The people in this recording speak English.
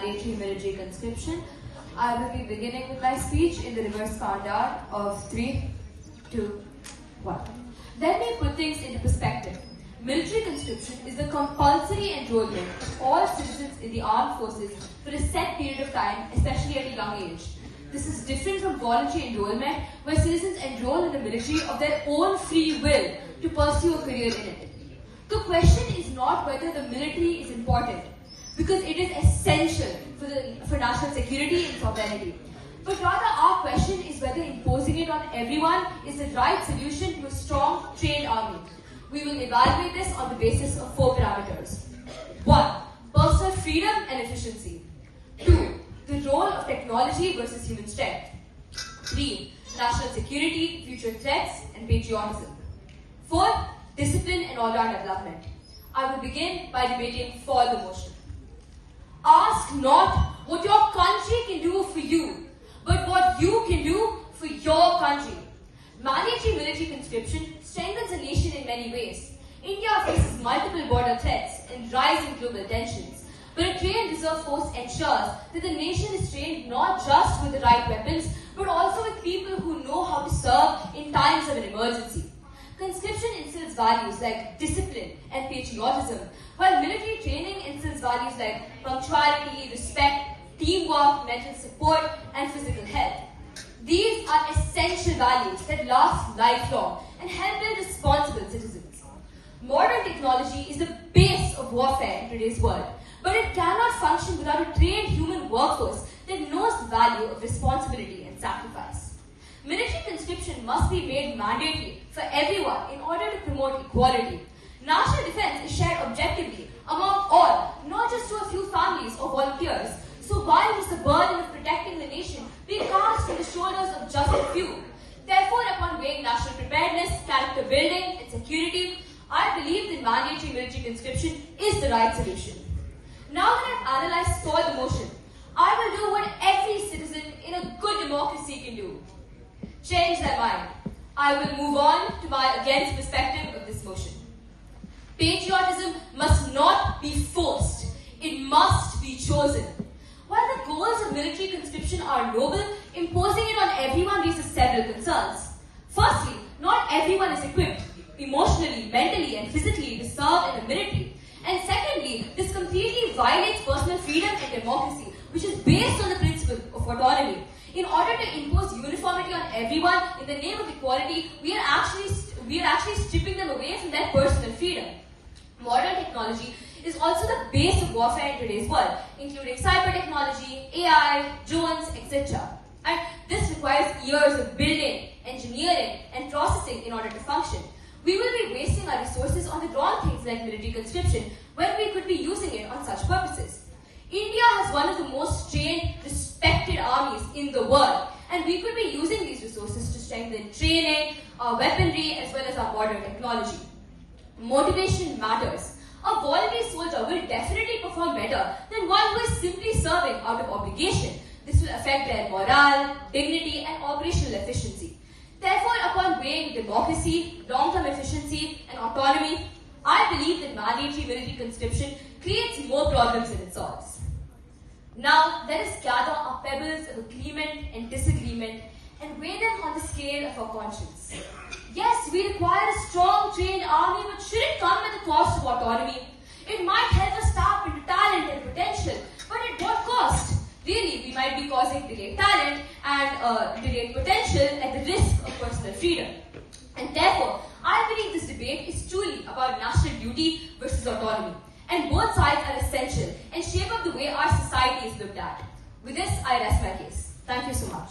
mandatory military conscription. I will be beginning with my speech in the reverse countdown of 3, 2, 1. Let me put things into perspective. Military conscription is the compulsory enrollment of all citizens in the armed forces for a set period of time, especially at a young age. This is different from voluntary enrollment, where citizens enroll in the military of their own free will to pursue a career in it. The question is not whether the military is important, because it is essential for national security and sovereignty. But rather, our question is whether imposing it on everyone is the right solution to a strong, trained army. We will evaluate this on the basis of 4 parameters. 1. Personal freedom and efficiency. 2. The role of technology versus human strength. 3. National security, future threats, and patriotism. 4. Discipline and all-round development. I will begin by debating for the motion. Ask not what your country can do for you, but what you can do for your country. Mandatory military conscription strengthens a nation in many ways. India faces multiple border threats and rising global tensions, but a trained reserve force ensures that the nation is trained not just with the right weapons, but also with people who know how to serve in times of an emergency. Conscription instills values like discipline and patriotism, while military training instills values like punctuality, respect, teamwork, mental support, and physical health. These are essential values that last lifelong and help build responsible citizens. Modern technology is the base of warfare in today's world, but it cannot function without a trained human workforce that knows the value of responsibility and sacrifice. Military conscription must be made mandatory for everyone in order to promote equality. National defense is shared objectively among all, not just to a few families or volunteers. So why must the burden of protecting the nation be cast on the shoulders of just a few? Therefore, upon weighing national preparedness, character building, and security, I believe that mandatory military conscription is the right solution. Now that I've analyzed for the motion, I will do what every citizen in a good democracy can do. Change their mind. I will move on to my against perspective of this motion. Patriotism must not be forced. It must be chosen. While the goals of military conscription are noble, imposing it on everyone raises several concerns. Firstly, not everyone is equipped emotionally, mentally, and physically to serve in the military. And secondly, this completely violates personal freedom and democracy, which is based on the principle of autonomy. In order to impose uniformity on everyone in the name of equality, we are actually stripping them away from their personal freedom. Modern technology is also the base of warfare in today's world, including cyber technology, AI, drones, etc. And this requires years of building, engineering, and processing in order to function. We will be wasting our resources on the wrong things like military conscription when we could be using it on such purposes. India has one of the most trained, respected armies in the world, and we could be using these resources to strengthen training, our weaponry, as well as our modern technology. Motivation matters. A voluntary soldier will definitely perform better than one who is simply serving out of obligation. This will affect their morale, dignity, and operational efficiency. Therefore, upon weighing democracy, long-term efficiency, and autonomy, I believe that mandatory military conscription creates more problems than it solves. Now, let us gather our pebbles of agreement and disagreement and weigh them on the scale of our conscience. Yes, we require a strong, trained army, but should it come at the cost of autonomy? It might help us tap into talent and potential, but at what cost? Really, we might be causing delayed talent and delayed potential at the risk of personal freedom. And therefore, I believe this debate is truly about national duty versus autonomy. And both sides are essential and shape up the way our society is looked at. With this, I rest my case. Thank you so much.